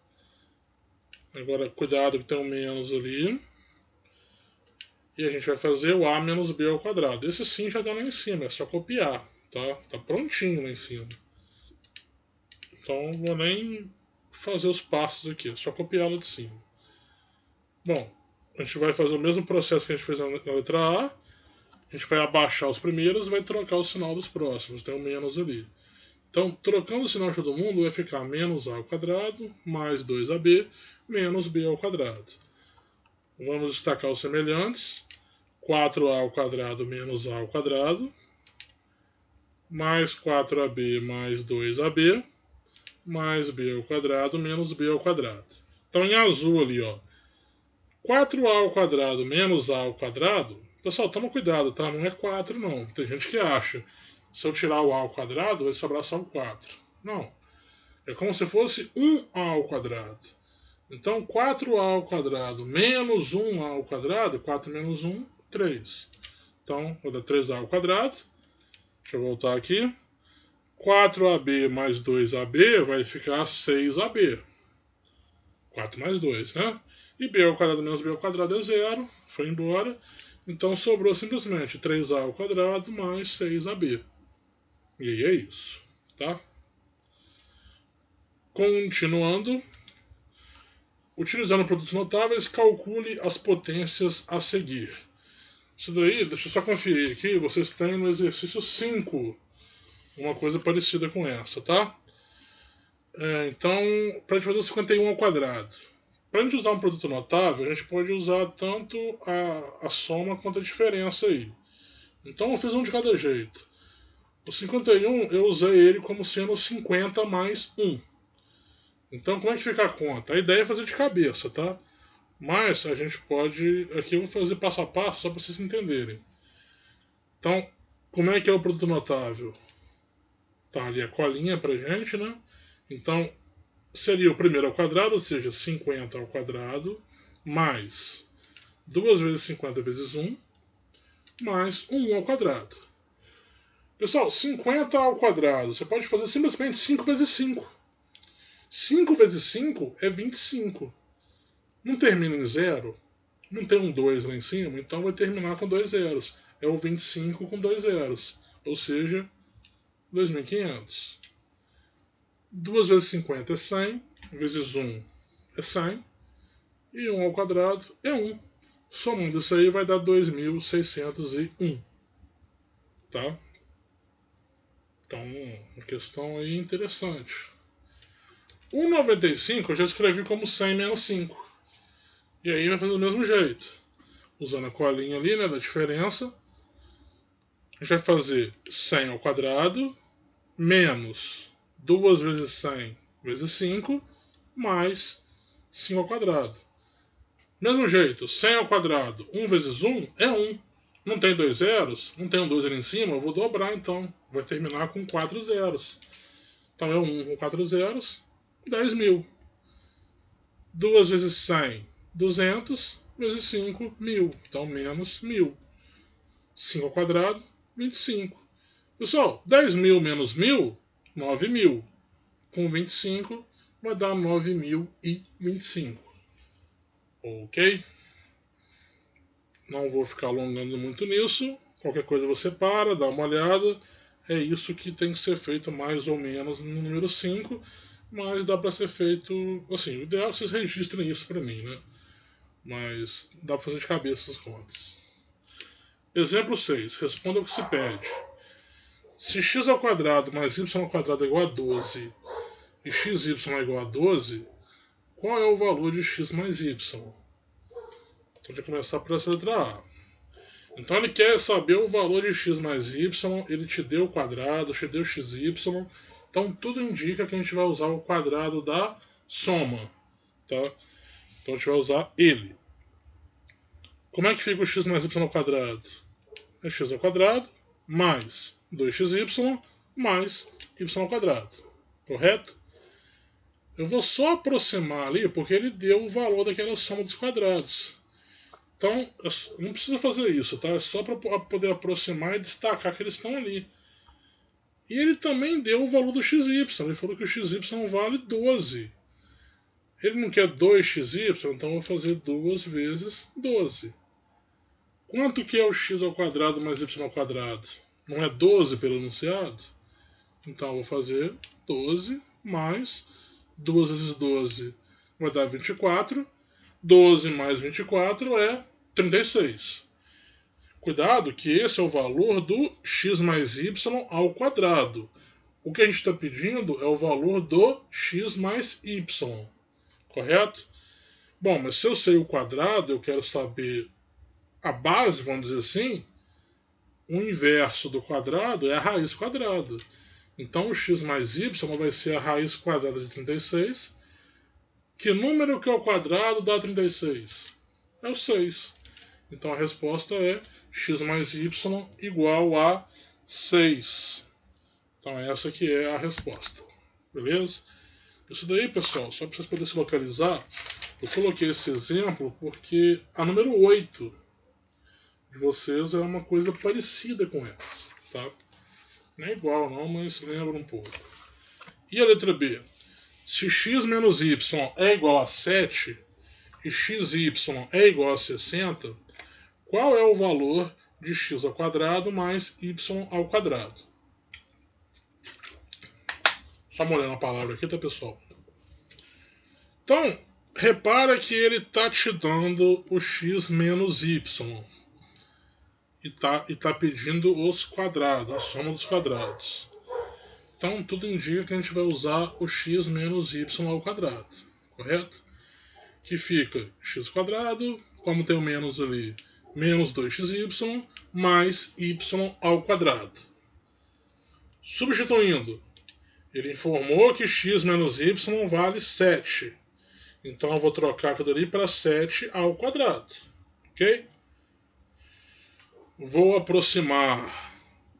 Agora, cuidado que tem um menos ali. E a gente vai fazer o a menos b ao quadrado. Esse sim já está lá em cima, é só copiar. Tá? Tá prontinho lá em cima. Então, não vou nem fazer os passos aqui, é só copiar lá de cima. Bom, a gente vai fazer o mesmo processo que a gente fez na letra A. A gente vai abaixar os primeiros e vai trocar o sinal dos próximos. Tem um menos ali. Então, trocando o sinal de todo mundo, vai ficar menos a ao quadrado mais 2ab menos b ao quadrado. Vamos destacar os semelhantes. 4a ao quadrado menos a ao quadrado. Mais 4ab mais 2ab. Mais b ao quadrado menos b ao quadrado. Então, em azul ali, ó. 4a ao quadrado menos a ao quadrado. Pessoal, toma cuidado, tá? Não é 4, não. Tem gente que acha. Se eu tirar o a ao quadrado, vai sobrar só o 4. Não. É como se fosse 1a ao quadrado. Então, 4a ao quadrado menos 1a ao quadrado, 4 menos 1, 3. Então, vou dar 3a ao quadrado. Deixa eu voltar aqui. 4ab mais 2ab vai ficar 6ab. 4 mais 2, né? E b ao quadrado menos b ao quadrado é 0. Foi embora. Então, sobrou simplesmente 3a ao quadrado mais 6ab. E aí é isso, tá? Continuando. Utilizando produtos notáveis, calcule as potências a seguir. Isso daí, deixa eu só conferir aqui, vocês têm no exercício 5 uma coisa parecida com essa, tá? Então, para a gente fazer o 51 ao quadrado, para a gente usar um produto notável, a gente pode usar tanto a soma quanto a diferença aí. Então eu fiz um de cada jeito. O 51 eu usei ele como sendo 50 mais 1. Então como é que fica a conta? A ideia é fazer de cabeça, tá? Mas a gente pode... Aqui eu vou fazer passo a passo só para vocês entenderem. Então, como é que é o produto notável? Tá ali a colinha pra gente, né? Então, seria o primeiro ao quadrado, ou seja, 50 ao quadrado, mais 2 vezes 50 vezes 1, mais 1 ao quadrado. Pessoal, 50 ao quadrado, você pode fazer simplesmente 5 vezes 5. 5 vezes 5 é 25. Não termina em zero, não tem um 2 lá em cima, então vai terminar com 2 zeros. É o 25 com 2 zeros, ou seja, 2.500. 2 vezes 50 é 100, vezes 1 é 100, e 1 ao quadrado é 1. Somando isso aí vai dar 2.601. Tá? Então, uma questão aí interessante. O 95 eu já escrevi como 100 menos 5. E aí vai fazer do mesmo jeito. Usando a colinha ali, né, da diferença. A gente vai fazer 100 ao quadrado menos 2 vezes 100 vezes 5 mais 5 ao quadrado. Mesmo jeito, 100 ao quadrado, 1 vezes 1 é 1. Não tem 2 zeros, não tem um 2 ali em cima, eu vou dobrar então. Vai terminar com 4 zeros. Então é 1 com 4 zeros, 10.000. 2 vezes 100, 200, vezes 5, 1.000. Então menos 1.000. 5 ao quadrado, 25. Pessoal, 10.000 menos 1.000, 9.000. Com 25 vai dar 9.025. Ok? Não vou ficar alongando muito nisso. Qualquer coisa você para, dá uma olhada. É isso que tem que ser feito mais ou menos no número 5. Mas dá para ser feito... Assim, o ideal é que vocês registrem isso para mim, né? Mas dá para fazer de cabeça as contas. Exemplo 6. Responda o que se pede. Se x ao quadrado mais y ao quadrado é igual a 12 e xy é igual a 12, qual é o valor de x mais y? Então, de começar por essa letra A. Então, ele quer saber o valor de x mais y, ele te deu o quadrado, te deu xy. Então, tudo indica que a gente vai usar o quadrado da soma. Tá? Então, a gente vai usar ele. Como é que fica o x mais y ao quadrado? É x ao quadrado mais 2xy mais y ao quadrado. Correto? Eu vou só aproximar ali porque ele deu o valor daquela soma dos quadrados. Então, não precisa fazer isso, tá? É só para poder aproximar e destacar que eles estão ali. E ele também deu o valor do xy. Ele falou que o xy vale 12. Ele não quer 2xy, então eu vou fazer 2 vezes 12. Quanto que é o x ao quadrado mais y ao quadrado? Não é 12 pelo enunciado? Então eu vou fazer 12 mais 2 vezes 12 vai dar 24. 12 mais 24 é 36. Cuidado que esse é o valor do x mais y ao quadrado. O que a gente está pedindo é o valor do x mais y. Correto? Bom, mas se eu sei o quadrado, eu quero saber a base, vamos dizer assim. O inverso do quadrado é a raiz quadrada. Então o x mais y vai ser a raiz quadrada de 36. Que número que é o quadrado dá 36? É o 6. Então a resposta é x mais y igual a 6. Então essa que é a resposta. Beleza? Isso daí, pessoal, só para vocês poderem se localizar, eu coloquei esse exemplo porque a número 8 de vocês é uma coisa parecida com essa. Tá? Não é igual não, mas lembra um pouco. E a letra B? Se x menos y é igual a 7 e xy é igual a 60, qual é o valor de x ao quadrado mais y ao quadrado? Só molhando a palavra aqui, tá, pessoal? Então, repara que ele está te dando o x menos y. E tá pedindo os quadrados, a soma dos quadrados. Então tudo indica que a gente vai usar o x menos y ao quadrado, correto? Que fica x quadrado, como tem o menos ali, menos 2xy, mais y ao quadrado. Substituindo, ele informou que x menos y vale 7. Então eu vou trocar aquilo ali para 7 ao quadrado. Ok? Vou aproximar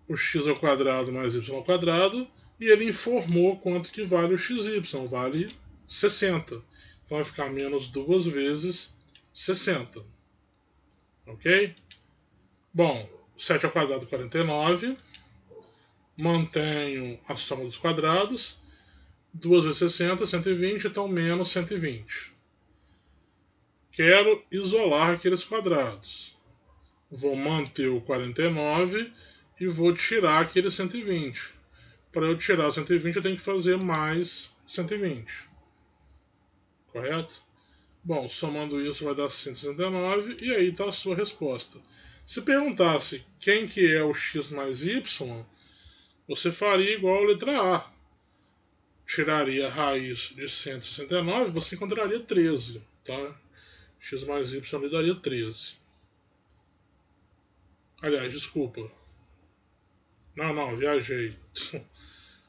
o x ao quadrado mais y ao quadrado e ele informou quanto que vale o xy, vale 60. Então vai ficar menos 2 vezes 60. Ok? Bom, 7 ao quadrado 49. Mantenho a soma dos quadrados. 2 vezes 60, 120, então menos 120. Quero isolar aqueles quadrados. Vou manter o 49 e vou tirar aquele 120. Para eu tirar o 120, eu tenho que fazer mais 120. Correto? Bom, somando isso vai dar 169 e aí está a sua resposta. Se perguntasse quem que é o x mais y, você faria igual a letra A. Tiraria a raiz de 169, você encontraria 13. Tá? X mais y lhe daria 13. Aliás, desculpa. Não, viajei.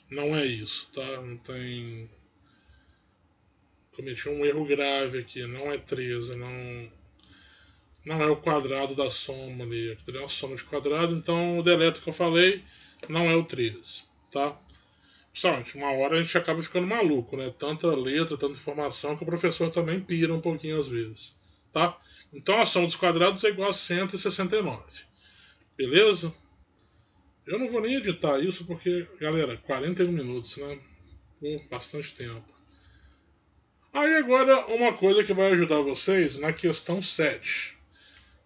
Não é isso, tá? Não tem... Cometi um erro grave aqui. Não é 13, não é o quadrado da soma ali. Aqui é uma soma de quadrado, então o deleto que eu falei não é o 13, tá? Pessoalmente, uma hora a gente acaba ficando maluco, né? Tanta letra, tanta informação que o professor também pira um pouquinho às vezes, tá? Então a soma dos quadrados é igual a 169. Beleza? Eu não vou nem editar isso porque, galera, 41 minutos, né? Por bastante tempo. Aí agora uma coisa que vai ajudar vocês na questão 7,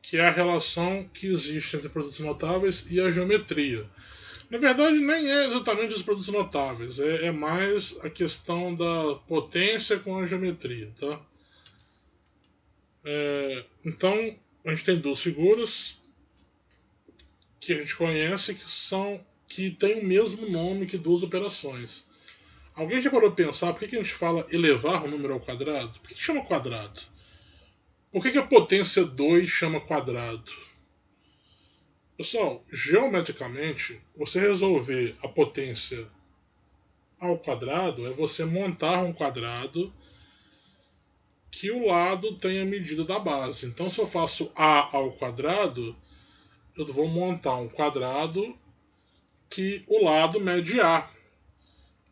que é a relação que existe entre produtos notáveis e a geometria. Na verdade, nem é exatamente os produtos notáveis, é mais a questão da potência com a geometria, tá? Então, a gente tem duas figuras que a gente conhece que têm o mesmo nome que duas operações. Alguém já parou para pensar por que a gente fala elevar um número ao quadrado? Por que chama quadrado? Por que a potência 2 chama quadrado? Pessoal, geometricamente, você resolver a potência ao quadrado é você montar um quadrado que o lado tenha a medida da base. Então, se eu faço A ao quadrado, eu vou montar um quadrado que o lado mede A.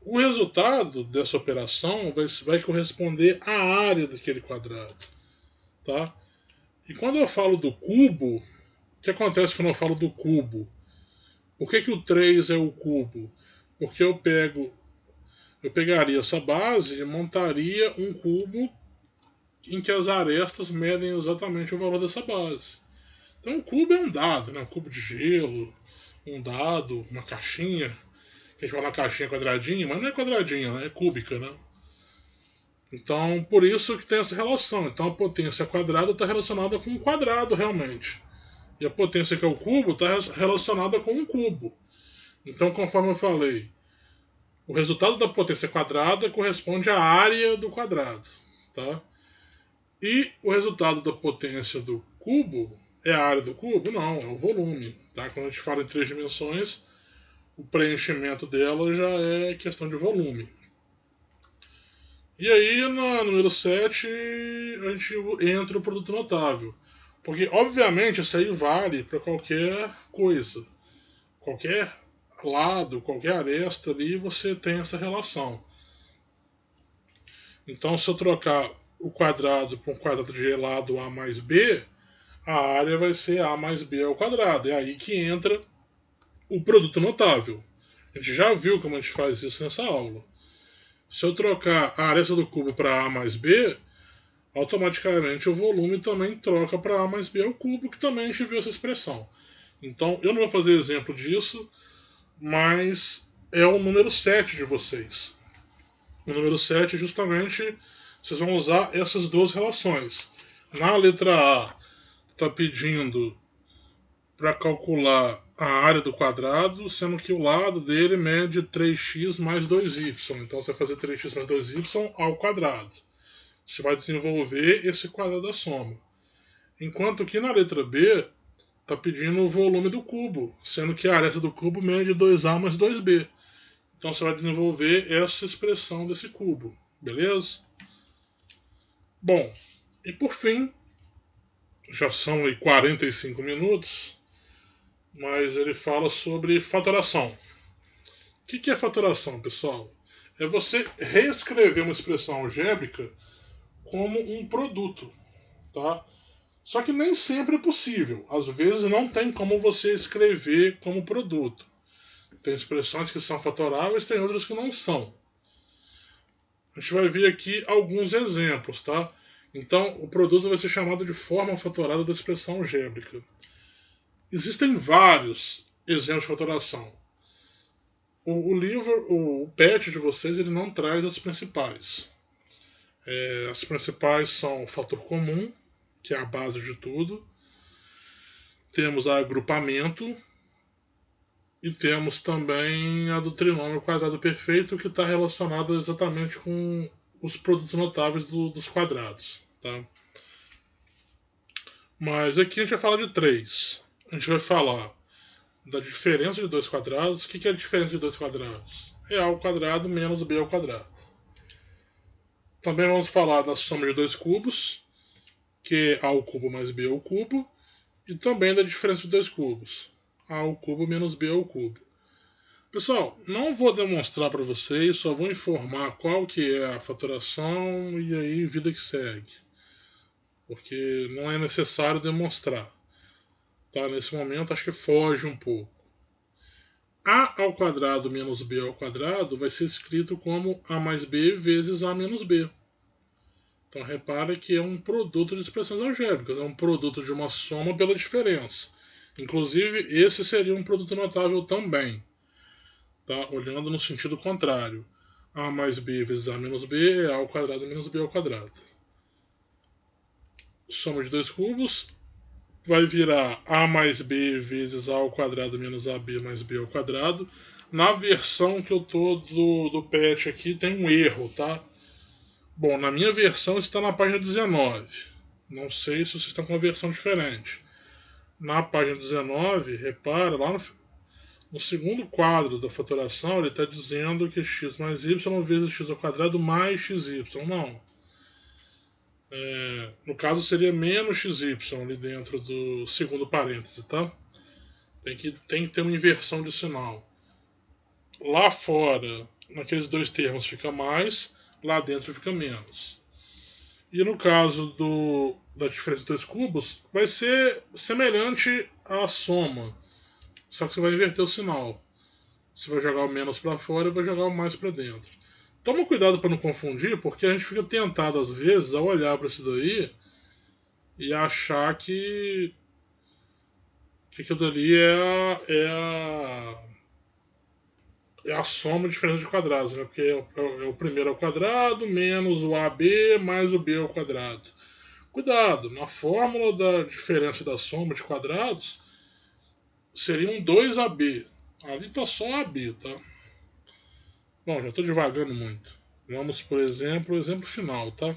O resultado dessa operação vai corresponder à área daquele quadrado. Tá? E quando eu falo do cubo, o que acontece quando eu falo do cubo? Por que o 3 é o cubo? Porque eu pegaria essa base e montaria um cubo em que as arestas medem exatamente o valor dessa base. Então o cubo é um dado, né? Um cubo de gelo, um dado, uma caixinha. A gente fala caixinha quadradinha, mas não é quadradinha, né? É cúbica, né? Então, por isso que tem essa relação. Então, a potência quadrada está relacionada com um quadrado, realmente. E a potência que é o cubo está relacionada com um cubo. Então, conforme eu falei, o resultado da potência quadrada corresponde à área do quadrado. Tá? E o resultado da potência do cubo é a área do cubo? Não, é o volume. Tá? Quando a gente fala em 3 dimensões, o preenchimento dela já é questão de volume. E aí, no número 7, a gente entra o produto notável. Porque, obviamente, isso aí vale para qualquer coisa. Qualquer lado, qualquer aresta ali, você tem essa relação. Então, se eu trocar o quadrado por um quadrado de lado A mais B, a área vai ser A mais B ao quadrado. É aí que entra o produto notável. A gente já viu como a gente faz isso nessa aula. Se eu trocar a aresta do cubo para A mais B, automaticamente o volume também troca para A mais B ao cubo, que também a gente viu essa expressão. Então, eu não vou fazer exemplo disso, mas é o número 7 de vocês. O número 7, justamente, vocês vão usar essas duas relações. Na letra A, está pedindo para calcular a área do quadrado, sendo que o lado dele mede 3x mais 2y. Então você vai fazer 3x mais 2y ao quadrado. Você vai desenvolver esse quadrado da soma. Enquanto que na letra B está pedindo o volume do cubo, sendo que a área do cubo mede 2a mais 2b. Então você vai desenvolver essa expressão desse cubo, beleza? Bom, e por fim, já são aí 45 minutos, mas ele fala sobre fatoração. O que é fatoração, pessoal? É você reescrever uma expressão algébrica como um produto, tá? Só que nem sempre é possível. Às vezes não tem como você escrever como produto. Tem expressões que são fatoráveis, tem outras que não são. A gente vai ver aqui alguns exemplos, tá? Então, o produto vai ser chamado de forma fatorada da expressão algébrica. Existem vários exemplos de fatoração. O livro, o PET de vocês, ele não traz as principais. As principais são o fator comum, que é a base de tudo. Temos agrupamento. E temos também a do trinômio quadrado perfeito, que está relacionada exatamente com os produtos notáveis dos quadrados. Tá? Mas aqui a gente vai falar de 3. A gente vai falar da diferença de dois quadrados. O que é a diferença de dois quadrados? É a ao quadrado menos b ao quadrado. Também vamos falar da soma de dois cubos, que é a ao cubo mais b ao cubo. E também da diferença de dois cubos, a ao cubo menos b ao cubo. Pessoal, não vou demonstrar para vocês, só vou informar qual que é a fatoração e aí vida que segue. Porque não é necessário demonstrar. Tá? Nesse momento acho que foge um pouco. A ao quadrado menos b ao quadrado vai ser escrito como a mais b vezes a menos b. Então repare que é um produto de expressões algébricas, é um produto de uma soma pela diferença. Inclusive, esse seria um produto notável também. Tá? Olhando no sentido contrário. A mais b vezes a menos b é a ao quadrado menos b ao quadrado. Soma de dois cubos vai virar a mais b vezes a ao quadrado menos ab mais b ao quadrado. Na versão que eu estou do PET aqui tem um erro, tá? Bom, na minha versão está na página 19. Não sei se vocês estão com uma versão diferente. Na página 19, repara, lá no segundo quadro da fatoração, ele está dizendo que x mais y vezes x ao quadrado mais xy. Não. No caso, seria menos xy ali dentro do segundo parêntese, tá? Tem que ter uma inversão de sinal. Lá fora, naqueles dois termos, fica mais, lá dentro fica menos. E no caso da diferença de dois cubos, vai ser semelhante à soma, só que você vai inverter o sinal. Você vai jogar o menos para fora e vai jogar o mais para dentro. Toma cuidado para não confundir, porque a gente fica tentado às vezes a olhar para isso daí e achar que aquilo dali é a soma de diferença de quadrados, né? Porque é o primeiro ao quadrado menos o AB mais o B ao quadrado. Cuidado, na fórmula da diferença da soma de quadrados seriam 2AB. Ali está só AB, tá? Bom, já estou divagando muito. Vamos, por exemplo, o exemplo final, tá?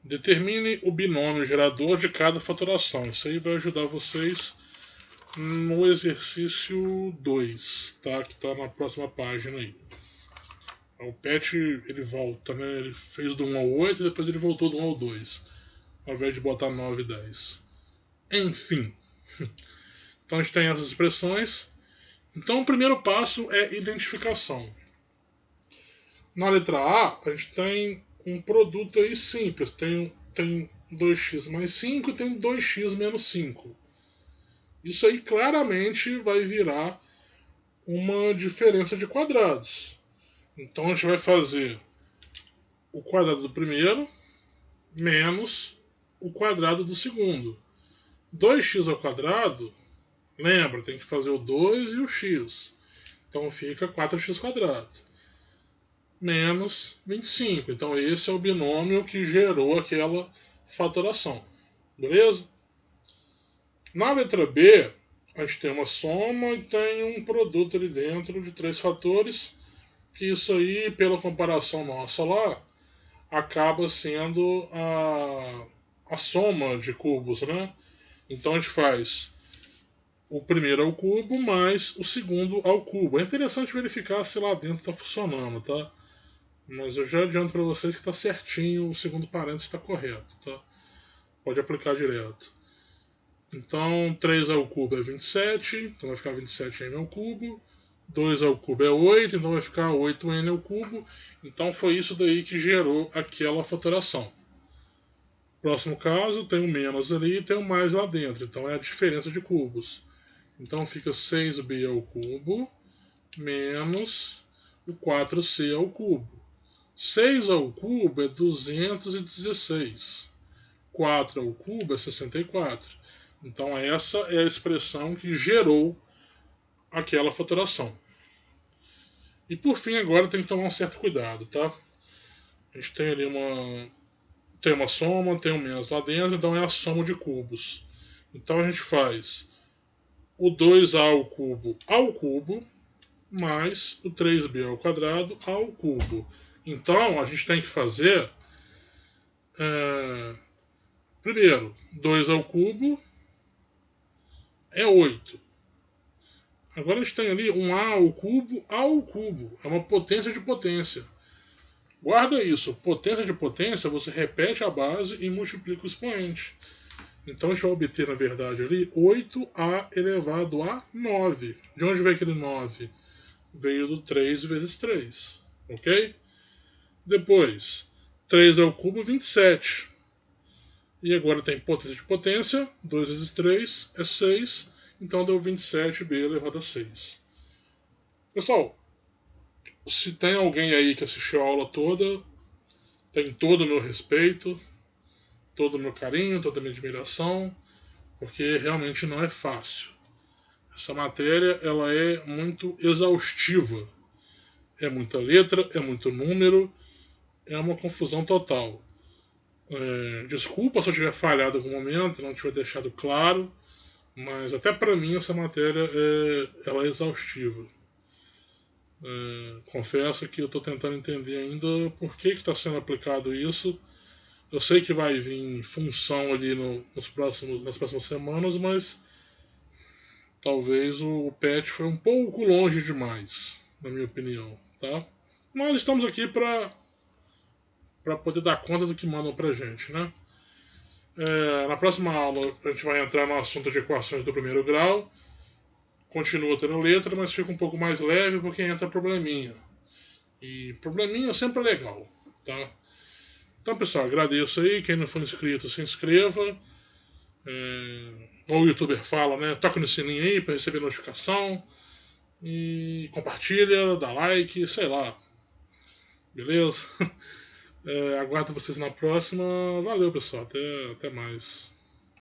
Determine o binômio gerador de cada fatoração. Isso aí vai ajudar vocês no exercício 2, tá? Que está na próxima página aí. O PET, ele volta, né? Ele fez do 1 ao 8 e depois ele voltou do 1 ao 2, ao invés de botar 9 e 10. Enfim. Então a gente tem essas expressões. Então o primeiro passo é identificação. Na letra A, a gente tem um produto aí simples. Tem 2x mais 5 e tem 2x menos 5. Isso aí claramente vai virar uma diferença de quadrados. Então a gente vai fazer o quadrado do primeiro menos o quadrado do segundo. 2x ao quadrado, lembra, tem que fazer o 2 e o x. Então fica 4x quadrado. Menos 25. Então esse é o binômio que gerou aquela fatoração. Beleza? Na letra B, a gente tem uma soma e tem um produto ali dentro de 3 fatores, que isso aí, pela comparação nossa lá, acaba sendo a soma de cubos, né? Então a gente faz o primeiro ao cubo mais o segundo ao cubo. É interessante verificar se lá dentro está funcionando, tá? Mas eu já adianto para vocês que está certinho, o segundo parênteses está correto, tá? Pode aplicar direto. Então 3 ao cubo é 27, então vai ficar 27n ao cubo. 2 ao cubo é 8, então vai ficar 8n ao cubo. Então foi isso daí que gerou aquela fatoração. Próximo caso, tem o menos ali e tem o mais lá dentro, então é a diferença de cubos. Então fica 6b ao cubo menos o 4c ao cubo. 6 ao cubo é 216. 4 ao cubo é 64. Então essa é a expressão que gerou aquela fatoração. E por fim agora tem que tomar um certo cuidado, tá? A gente tem ali uma soma, tem um menos lá dentro, então é a soma de cubos. Então a gente faz o 2a ao cubo mais o 3b ao quadrado ao cubo. Então a gente tem que fazer primeiro 2 ao cubo é 8. Agora a gente tem ali um a ao cubo. É uma potência de potência. Guarda isso. Potência de potência, você repete a base e multiplica o expoente. Então a gente vai obter, na verdade, ali 8a elevado a 9. De onde veio aquele 9? Veio do 3 vezes 3. Ok? Depois, 3 ao cubo, 27. E agora tem potência de potência. 2 vezes 3 é 6. Então deu 27b elevado a 6. Pessoal, se tem alguém aí que assistiu a aula toda, tem todo o meu respeito, todo o meu carinho, toda a minha admiração, porque realmente não é fácil. Essa matéria ela é muito exaustiva. É muita letra, é muito número, é uma confusão total. Desculpa se eu tiver falhado em algum momento, não tiver deixado claro, mas até para mim essa matéria ela é exaustiva. Confesso que eu estou tentando entender ainda por que está sendo aplicado isso. Eu sei que vai vir função ali nas próximas semanas, mas talvez o patch foi um pouco longe demais, na minha opinião. Tá? Nós estamos aqui para poder dar conta do que mandam para a gente. Né? Na próxima aula a gente vai entrar no assunto de equações do primeiro grau. Continua tendo letra, mas fica um pouco mais leve porque entra probleminha. E probleminha sempre é legal. Tá? Então, pessoal, agradeço aí. Quem não for inscrito, se inscreva. Como o youtuber fala, né? Toca no sininho aí para receber notificação. E compartilha, dá like, sei lá. Beleza? Aguardo vocês na próxima. Valeu, pessoal. Até mais.